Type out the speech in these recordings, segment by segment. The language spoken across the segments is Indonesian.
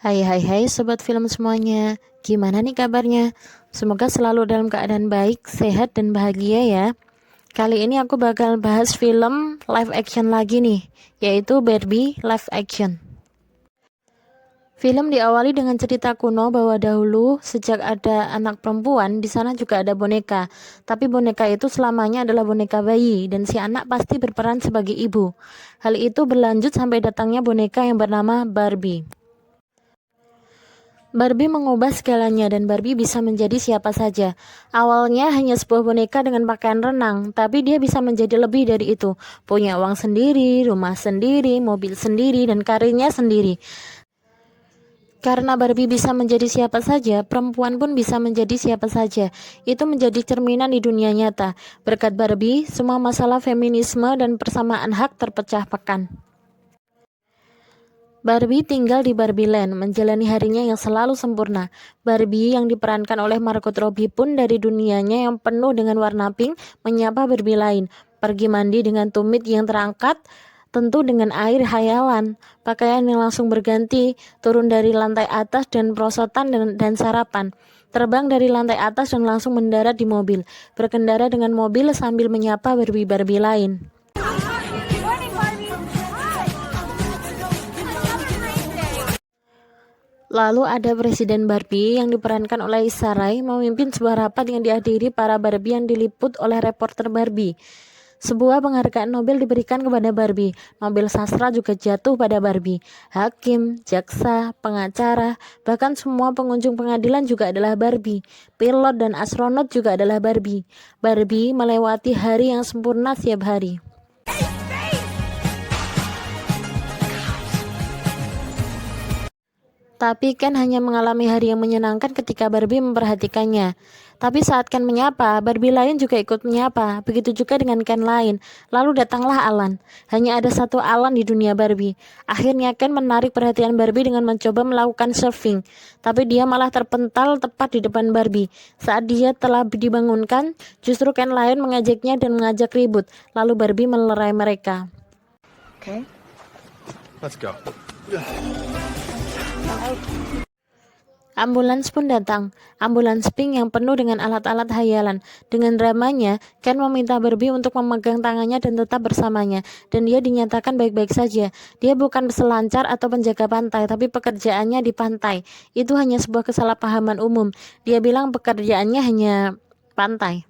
Hai hai hai sobat film semuanya, gimana nih kabarnya? Semoga selalu dalam keadaan baik, sehat dan bahagia ya. Kali ini aku bakal bahas film live action lagi nih, yaitu Barbie live action. Film diawali dengan cerita kuno bahwa dahulu sejak ada anak perempuan, di sana juga ada boneka. Tapi boneka itu selamanya adalah boneka bayi dan si anak pasti berperan sebagai ibu. Hal itu berlanjut sampai datangnya boneka yang bernama Barbie. Barbie mengubah segalanya dan Barbie bisa menjadi siapa saja. Awalnya hanya sebuah boneka dengan pakaian renang, tapi dia bisa menjadi lebih dari itu. Punya uang sendiri, rumah sendiri, mobil sendiri, dan karirnya sendiri. Karena Barbie bisa menjadi siapa saja, perempuan pun bisa menjadi siapa saja. Itu menjadi cerminan di dunia nyata. Berkat Barbie, semua masalah feminisme dan persamaan hak terpecahkan. Barbie tinggal di Barbie Land, menjalani harinya yang selalu sempurna. Barbie yang diperankan oleh Margot Robbie pun dari dunianya yang penuh dengan warna pink, menyapa Barbie lain. Pergi mandi dengan tumit yang terangkat, tentu dengan air hayalan. Pakaian yang langsung berganti, turun dari lantai atas dan perosotan dan sarapan. Terbang dari lantai atas dan langsung mendarat di mobil. Berkendara dengan mobil sambil menyapa Barbie-Barbie lain. Lalu ada Presiden Barbie yang diperankan oleh Issa Rae memimpin sebuah rapat yang dihadiri para Barbie yang diliput oleh reporter Barbie. Sebuah penghargaan Nobel diberikan kepada Barbie. Nobel sastra juga jatuh pada Barbie. Hakim, jaksa, pengacara, bahkan semua pengunjung pengadilan juga adalah Barbie. Pilot dan astronot juga adalah Barbie. Barbie melewati hari yang sempurna setiap hari. Tapi Ken hanya mengalami hari yang menyenangkan ketika Barbie memperhatikannya. Tapi saat Ken menyapa, Barbie lain juga ikut menyapa. Begitu juga dengan Ken lain. Lalu datanglah Alan. Hanya ada satu Alan di dunia Barbie. Akhirnya Ken menarik perhatian Barbie dengan mencoba melakukan surfing. Tapi dia malah terpental tepat di depan Barbie. Saat dia telah dibangunkan, justru Ken lain mengajaknya dan mengajak ribut. Lalu Barbie melerai mereka. Okay. Let's go. Ambulans pun datang, ambulans pink yang penuh dengan alat-alat hayalan. Dengan dramanya, Ken meminta Barbie untuk memegang tangannya dan tetap bersamanya, dan dia dinyatakan baik-baik saja. Dia bukan peselancar atau penjaga pantai, tapi pekerjaannya di pantai. Itu hanya sebuah kesalahpahaman umum. Dia bilang pekerjaannya hanya pantai.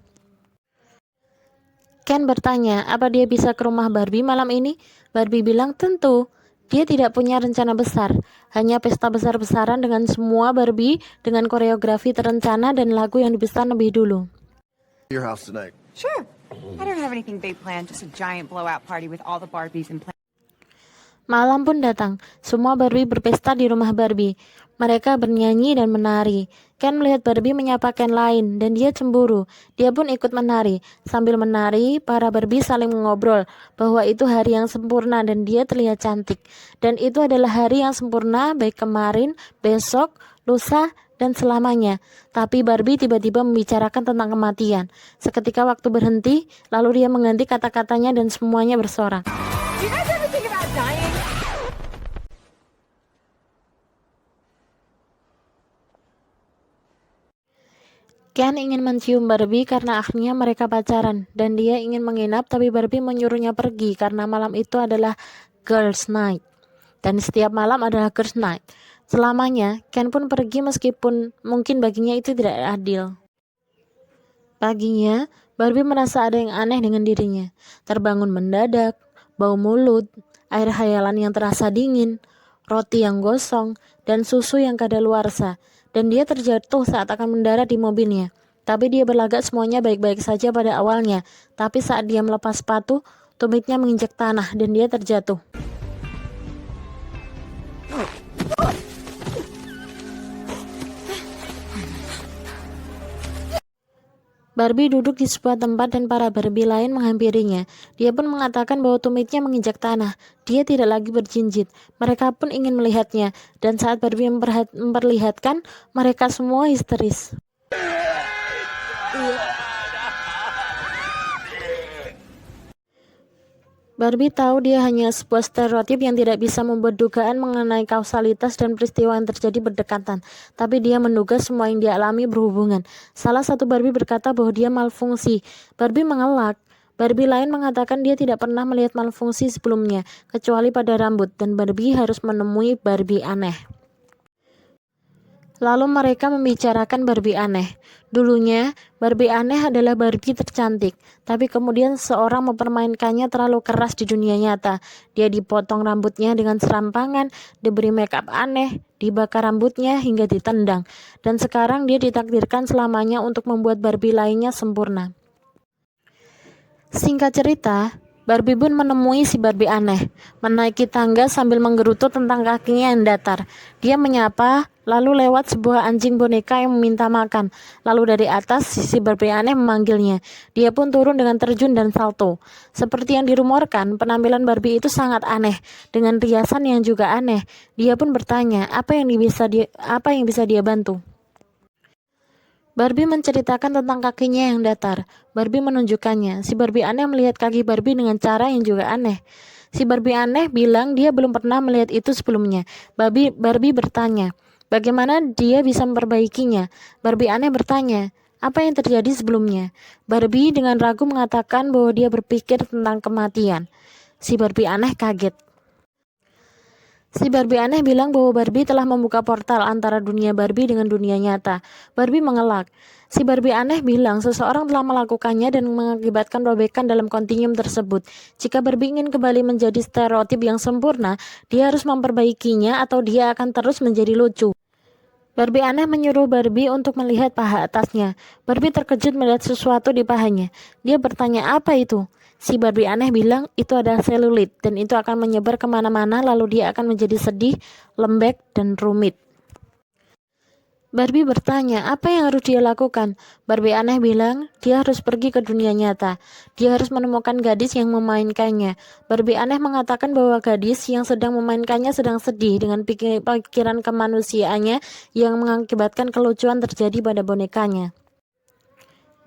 Ken bertanya, apa dia bisa ke rumah Barbie malam ini? Barbie bilang, tentu. Dia tidak punya rencana besar, hanya pesta besar-besaran dengan semua Barbie dengan koreografi terencana dan lagu yang dipesan lebih dulu. Your house tonight. Sure. I don't have anything big planned, just a giant blowout party with all the Barbies and Malam pun datang, semua Barbie berpesta di rumah Barbie. Mereka bernyanyi dan menari. Ken melihat Barbie menyapa Ken lain dan dia cemburu. Dia pun ikut menari. Sambil menari, para Barbie saling mengobrol bahwa itu hari yang sempurna dan dia terlihat cantik. Dan itu adalah hari yang sempurna baik kemarin, besok, lusa, dan selamanya. Tapi Barbie tiba-tiba membicarakan tentang kematian. Seketika waktu berhenti, lalu dia mengganti kata-katanya dan semuanya bersorak. You guys ever think about dying? Ken ingin mencium Barbie karena akhirnya mereka pacaran, dan dia ingin menginap tapi Barbie menyuruhnya pergi karena malam itu adalah Girls Night. Dan setiap malam adalah Girls Night. Selamanya, Ken pun pergi meskipun mungkin baginya itu tidak adil. Paginya, Barbie merasa ada yang aneh dengan dirinya. Terbangun mendadak, bau mulut, air hayalan yang terasa dingin, roti yang gosong, dan susu yang kadaluarsa. Dan dia terjatuh saat akan mendarat di mobilnya. Tapi dia berlagak semuanya baik-baik saja pada awalnya. Tapi saat dia melepas sepatu, tumitnya menginjak tanah dan dia terjatuh. Barbie duduk di sebuah tempat dan para Barbie lain menghampirinya. Dia pun mengatakan bahwa tumitnya menginjak tanah. Dia tidak lagi berjinjit. Mereka pun ingin melihatnya. Dan saat Barbie memperlihatkan, mereka semua histeris. Barbie tahu dia hanya sebuah stereotip yang tidak bisa membuat dugaan mengenai kausalitas dan peristiwa yang terjadi berdekatan. Tapi dia menduga semua yang dia alami berhubungan. Salah satu Barbie berkata bahwa dia malfungsi. Barbie mengelak. Barbie lain mengatakan dia tidak pernah melihat malfungsi sebelumnya, kecuali pada rambut, dan Barbie harus menemui Barbie aneh. Lalu mereka membicarakan Barbie aneh. Dulunya, Barbie aneh adalah Barbie tercantik, tapi kemudian seseorang mempermainkannya terlalu keras di dunia nyata. Dia dipotong rambutnya dengan serampangan, diberi makeup aneh, dibakar rambutnya hingga ditendang. Dan sekarang dia ditakdirkan selamanya untuk membuat Barbie lainnya sempurna. Singkat cerita, Barbie pun menemui si Barbie aneh, menaiki tangga sambil menggerutu tentang kakinya yang datar. Dia menyapa, lalu lewat sebuah anjing boneka yang meminta makan. Lalu dari atas, si Barbie aneh memanggilnya. Dia pun turun dengan terjun dan salto. Seperti yang dirumorkan, penampilan Barbie itu sangat aneh, dengan riasan yang juga aneh. Dia pun bertanya, apa yang bisa dia bantu? Barbie menceritakan tentang kakinya yang datar. Barbie menunjukkannya. Si Barbie aneh melihat kaki Barbie dengan cara yang juga aneh. Si Barbie aneh bilang dia belum pernah melihat itu sebelumnya. Barbie bertanya, bagaimana dia bisa memperbaikinya? Barbie aneh bertanya, apa yang terjadi sebelumnya? Barbie dengan ragu mengatakan bahwa dia berpikir tentang kematian. Si Barbie aneh kaget. Si Barbie aneh bilang bahwa Barbie telah membuka portal antara dunia Barbie dengan dunia nyata. Barbie mengelak. Si Barbie aneh bilang seseorang telah melakukannya dan mengakibatkan robekan dalam kontinum tersebut. Jika Barbie ingin kembali menjadi stereotip yang sempurna, dia harus memperbaikinya atau dia akan terus menjadi lucu. Barbie aneh menyuruh Barbie untuk melihat paha atasnya. Barbie terkejut melihat sesuatu di pahanya. Dia bertanya, apa itu? Si Barbie aneh bilang itu adalah selulit dan itu akan menyebar kemana-mana lalu dia akan menjadi sedih, lembek, dan rumit. Barbie bertanya, apa yang harus dia lakukan? Barbie aneh bilang, dia harus pergi ke dunia nyata. Dia harus menemukan gadis yang memainkannya. Barbie aneh mengatakan bahwa gadis yang sedang memainkannya sedang sedih dengan pikiran kemanusiaannya yang mengakibatkan kelucuan terjadi pada bonekanya.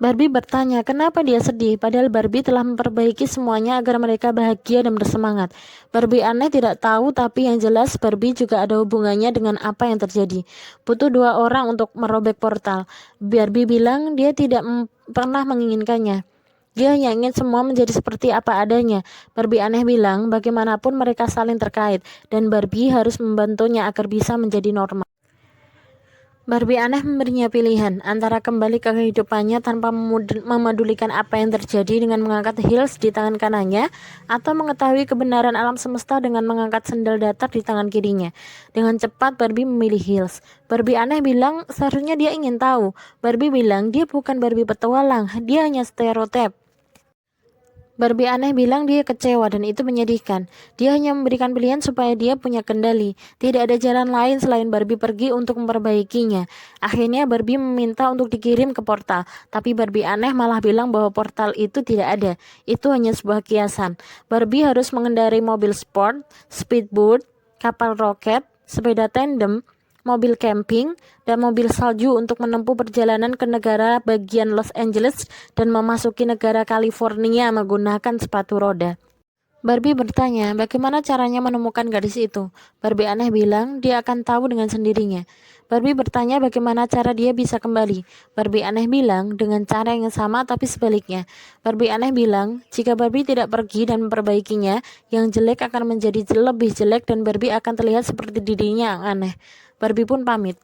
Barbie bertanya, kenapa dia sedih, padahal Barbie telah memperbaiki semuanya agar mereka bahagia dan bersemangat. Barbie aneh tidak tahu, tapi yang jelas Barbie juga ada hubungannya dengan apa yang terjadi. Butuh 2 orang untuk merobek portal. Barbie bilang dia tidak pernah menginginkannya. Dia hanya ingin semua menjadi seperti apa adanya. Barbie aneh bilang, bagaimanapun mereka saling terkait, dan Barbie harus membantunya agar bisa menjadi normal. Barbie aneh memberinya pilihan antara kembali ke kehidupannya tanpa memedulikan apa yang terjadi dengan mengangkat heels di tangan kanannya atau mengetahui kebenaran alam semesta dengan mengangkat sendal datar di tangan kirinya. Dengan cepat Barbie memilih heels. Barbie aneh bilang seharusnya dia ingin tahu. Barbie bilang dia bukan Barbie petualang, dia hanya stereotip. Barbie aneh bilang dia kecewa dan itu menyedihkan. Dia hanya memberikan pilihan supaya dia punya kendali. Tidak ada jalan lain selain Barbie pergi untuk memperbaikinya. Akhirnya Barbie meminta untuk dikirim ke portal. Tapi Barbie aneh malah bilang bahwa portal itu tidak ada. Itu hanya sebuah kiasan. Barbie harus mengendarai mobil sport, speedboat, kapal roket, sepeda tandem, mobil camping, dan mobil salju untuk menempuh perjalanan ke negara bagian Los Angeles dan memasuki negara California menggunakan sepatu roda. Barbie bertanya, bagaimana caranya menemukan gadis itu? Barbie aneh bilang, dia akan tahu dengan sendirinya. Barbie bertanya bagaimana cara dia bisa kembali. Barbie aneh bilang, dengan cara yang sama tapi sebaliknya. Barbie aneh bilang, jika Barbie tidak pergi dan memperbaikinya, yang jelek akan menjadi lebih jelek dan Barbie akan terlihat seperti dirinya yang aneh. Barbie pun pamit.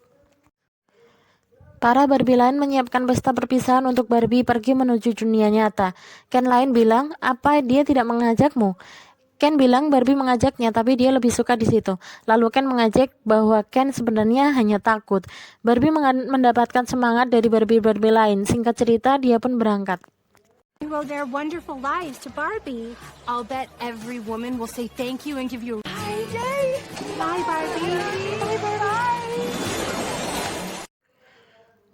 Para Barbie lain menyiapkan pesta perpisahan untuk Barbie pergi menuju dunia nyata. Ken lain bilang, apa dia tidak mengajakmu? Ken bilang Barbie mengajaknya, tapi dia lebih suka di situ. Lalu Ken mengajak bahwa Ken sebenarnya hanya takut. Barbie mendapatkan semangat dari Barbie lain. Singkat cerita, dia pun berangkat. Well, their wonderful lives to Barbie. I'll bet every woman will say thank you and give you a day. Bye, Barbie. Bye, bye.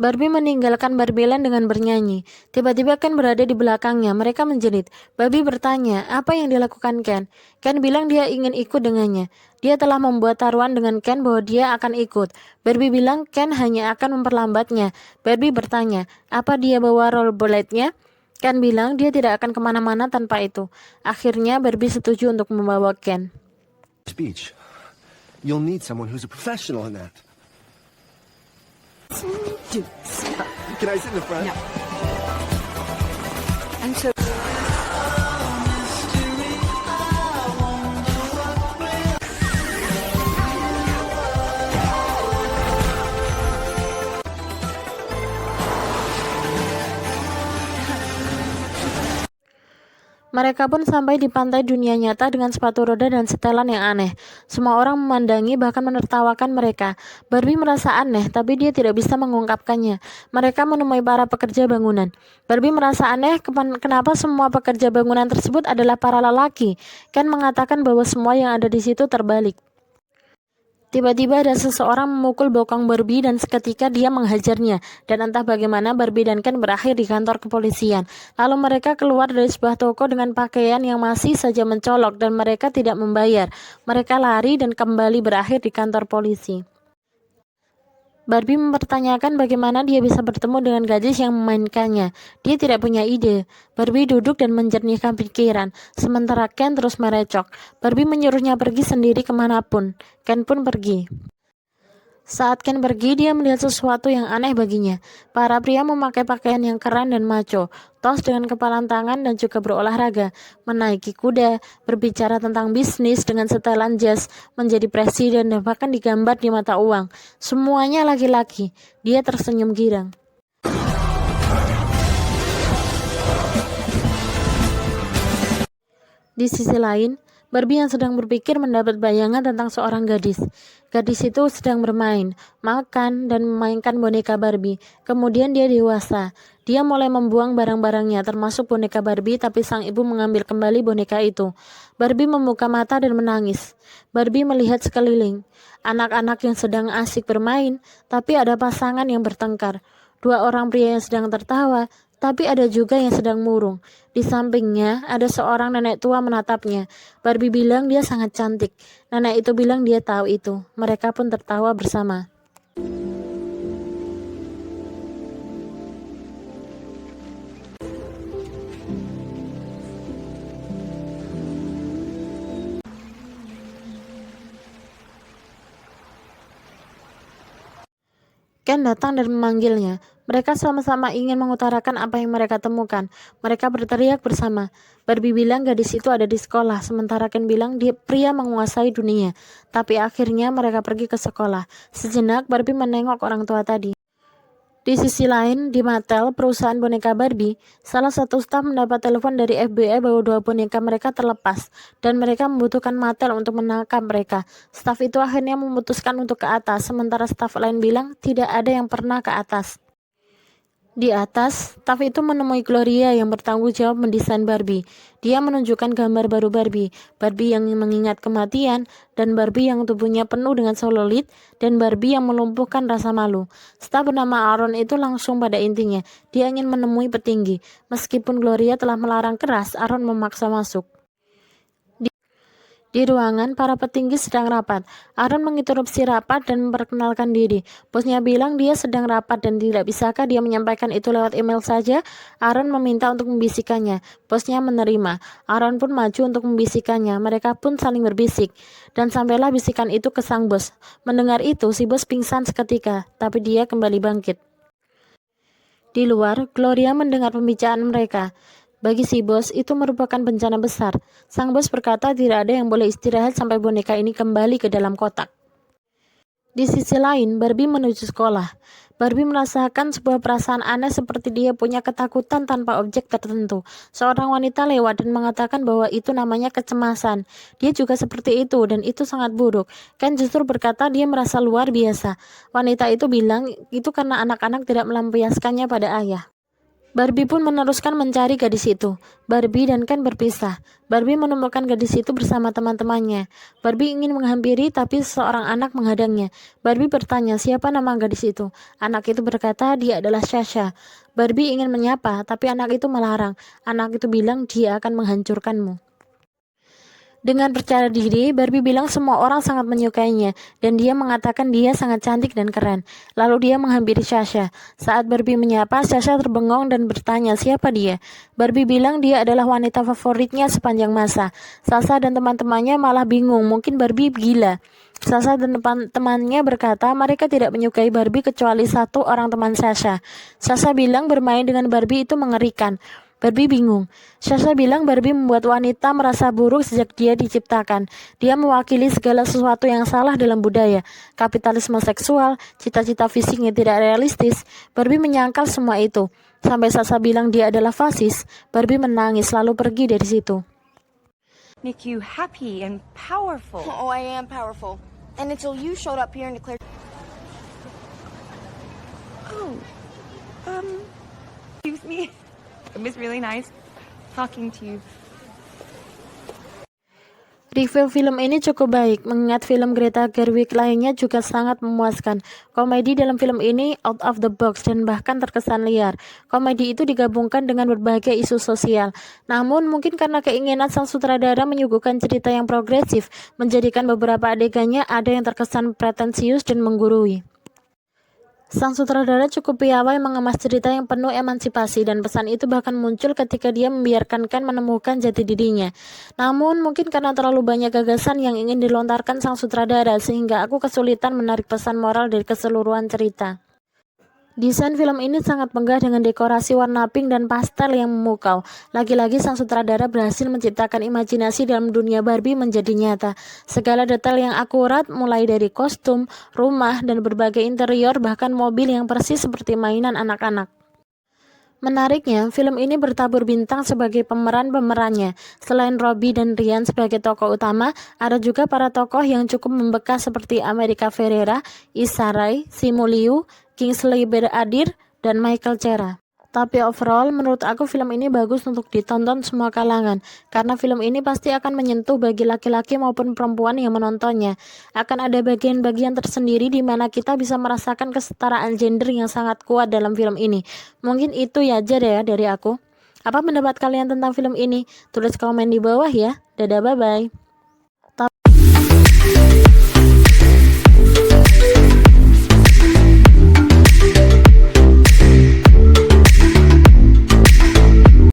Barbie meninggalkan Barbie Land dengan bernyanyi. Tiba-tiba Ken berada di belakangnya. Mereka menjerit. Barbie bertanya, apa yang dilakukan Ken? Ken bilang dia ingin ikut dengannya. Dia telah membuat taruhan dengan Ken bahwa dia akan ikut. Barbie bilang Ken hanya akan memperlambatnya. Barbie bertanya, apa dia bawa rollerblade-nya? Ken bilang dia tidak akan kemana-mana tanpa itu. Akhirnya Barbie setuju untuk membawa Ken. Speech. You'll need someone who's a professional in that. Can I sit in the front? No. I'm so. Mereka pun sampai di pantai dunia nyata dengan sepatu roda dan setelan yang aneh. Semua orang memandangi bahkan menertawakan mereka. Barbie merasa aneh, tapi dia tidak bisa mengungkapkannya. Mereka menemui para pekerja bangunan. Barbie merasa aneh kenapa semua pekerja bangunan tersebut adalah para lelaki. Ken mengatakan bahwa semua yang ada di situ terbalik. Tiba-tiba ada seseorang memukul bokong Barbie dan seketika dia menghajarnya. Dan entah bagaimana Barbie dan Ken berakhir di kantor kepolisian. Lalu mereka keluar dari sebuah toko dengan pakaian yang masih saja mencolok dan mereka tidak membayar. Mereka lari dan kembali berakhir di kantor polisi. Barbie mempertanyakan bagaimana dia bisa bertemu dengan gadis yang memainkannya. Dia tidak punya ide. Barbie duduk dan menjernihkan pikiran, sementara Ken terus merecok. Barbie menyuruhnya pergi sendiri kemanapun. Ken pun pergi. Saat Ken pergi, dia melihat sesuatu yang aneh baginya. Para pria memakai pakaian yang keren dan macho, tos dengan kepalan tangan dan juga berolahraga, menaiki kuda, berbicara tentang bisnis dengan setelan jas, menjadi presiden dan bahkan digambar di mata uang. Semuanya laki-laki. Dia tersenyum girang. Di sisi lain, Barbie yang sedang berpikir mendapat bayangan tentang seorang gadis. Gadis itu sedang bermain, makan, dan memainkan boneka Barbie. Kemudian dia dewasa. Dia mulai membuang barang-barangnya, termasuk boneka Barbie, tapi sang ibu mengambil kembali boneka itu. Barbie membuka mata dan menangis. Barbie melihat sekeliling. Anak-anak yang sedang asik bermain, tapi ada pasangan yang bertengkar. Dua orang pria yang sedang tertawa, tapi ada juga yang sedang murung. Di sampingnya ada seorang nenek tua menatapnya. Barbie bilang dia sangat cantik. Nenek itu bilang dia tahu itu. Mereka pun tertawa bersama. Ken datang dan memanggilnya. Mereka sama-sama ingin mengutarakan apa yang mereka temukan. Mereka berteriak bersama. Barbie bilang gadis itu ada di sekolah, sementara Ken bilang dia pria menguasai dunia. Tapi akhirnya mereka pergi ke sekolah. Sejenak Barbie menengok orang tua tadi. Di sisi lain, di Mattel, perusahaan boneka Barbie, salah satu staf mendapat telepon dari FBI bahwa dua boneka mereka terlepas, dan mereka membutuhkan Mattel untuk menangkap mereka. Staf itu akhirnya memutuskan untuk ke atas, sementara staf lain bilang tidak ada yang pernah ke atas. Di atas, staf itu menemui Gloria yang bertanggung jawab mendesain Barbie. Dia menunjukkan gambar baru Barbie yang mengingat kematian, dan Barbie yang tubuhnya penuh dengan selulit, dan Barbie yang melumpuhkan rasa malu. Staf bernama Aaron itu langsung pada intinya. Dia ingin menemui petinggi. Meskipun Gloria telah melarang keras, Aaron memaksa masuk. Di ruangan, para petinggi sedang rapat. Aaron menginterupsi rapat dan memperkenalkan diri. Bosnya bilang dia sedang rapat dan tidak bisakah dia menyampaikan itu lewat email saja. Aaron meminta untuk membisikkannya. Bosnya menerima. Aaron pun maju untuk membisikkannya. Mereka pun saling berbisik. Dan sampailah bisikan itu ke sang bos. Mendengar itu, si bos pingsan seketika, tapi dia kembali bangkit. Di luar, Gloria mendengar pembicaraan mereka. Bagi si bos, itu merupakan bencana besar. Sang bos berkata tidak ada yang boleh istirahat sampai boneka ini kembali ke dalam kotak. Di sisi lain, Barbie menuju sekolah. Barbie merasakan sebuah perasaan aneh seperti dia punya ketakutan tanpa objek tertentu. Seorang wanita lewat dan mengatakan bahwa itu namanya kecemasan. Dia juga seperti itu dan itu sangat buruk. Ken justru berkata dia merasa luar biasa. Wanita itu bilang itu karena anak-anak tidak melampiaskannya pada ayah. Barbie pun meneruskan mencari gadis itu. Barbie dan Ken berpisah. Barbie menemukan gadis itu bersama teman-temannya. Barbie ingin menghampiri tapi seorang anak menghadangnya. Barbie bertanya siapa nama gadis itu. Anak itu berkata dia adalah Sasha. Barbie ingin menyapa tapi anak itu melarang. Anak itu bilang dia akan menghancurkanmu. Dengan percaya diri, Barbie bilang semua orang sangat menyukainya, dan dia mengatakan dia sangat cantik dan keren. Lalu dia menghampiri Sasha. Saat Barbie menyapa, Sasha terbengong dan bertanya siapa dia. Barbie bilang dia adalah wanita favoritnya sepanjang masa. Sasha dan teman-temannya malah bingung, mungkin Barbie gila. Sasha dan teman-temannya berkata mereka tidak menyukai Barbie kecuali satu orang teman Sasha. Sasha bilang bermain dengan Barbie itu mengerikan. Barbie bingung. Sasha bilang Barbie membuat wanita merasa buruk sejak dia diciptakan. Dia mewakili segala sesuatu yang salah dalam budaya. Kapitalisme seksual, cita-cita fisiknya tidak realistis. Barbie menyangkal semua itu. Sampai Sasha bilang dia adalah fasis. Barbie menangis lalu pergi dari situ. Make you happy and powerful. Oh, I am powerful. And until you showed up here and declared... Excuse me. It was really nice talking to you. Review film ini cukup baik, mengingat film Greta Gerwig lainnya juga sangat memuaskan. Komedi dalam film ini out of the box dan bahkan terkesan liar. Komedi itu digabungkan dengan berbagai isu sosial. Namun mungkin karena keinginan sang sutradara menyuguhkan cerita yang progresif, menjadikan beberapa adegannya ada yang terkesan pretensius dan menggurui. Sang sutradara cukup piawai mengemas cerita yang penuh emansipasi dan pesan itu bahkan muncul ketika dia membiarkan Ken menemukan jati dirinya. Namun mungkin karena terlalu banyak gagasan yang ingin dilontarkan sang sutradara sehingga aku kesulitan menarik pesan moral dari keseluruhan cerita. Desain film ini sangat megah dengan dekorasi warna pink dan pastel yang memukau. Lagi-lagi sang sutradara berhasil menciptakan imajinasi dalam dunia Barbie menjadi nyata. Segala detail yang akurat mulai dari kostum, rumah, dan berbagai interior bahkan mobil yang persis seperti mainan anak-anak. Menariknya, film ini bertabur bintang sebagai pemeran-pemerannya. Selain Robbie dan Ryan sebagai tokoh utama, ada juga para tokoh yang cukup membekas seperti America Ferrera, Issa Rae, Simu Liu, Kingsley Ben-Adir, dan Michael Cera. Tapi overall, menurut aku film ini bagus untuk ditonton semua kalangan, karena film ini pasti akan menyentuh bagi laki-laki maupun perempuan yang menontonnya. Akan ada bagian-bagian tersendiri di mana kita bisa merasakan kesetaraan gender yang sangat kuat dalam film ini. Mungkin itu aja deh dari aku. Apa pendapat kalian tentang film ini? Tulis komen di bawah ya. Dadah, bye-bye.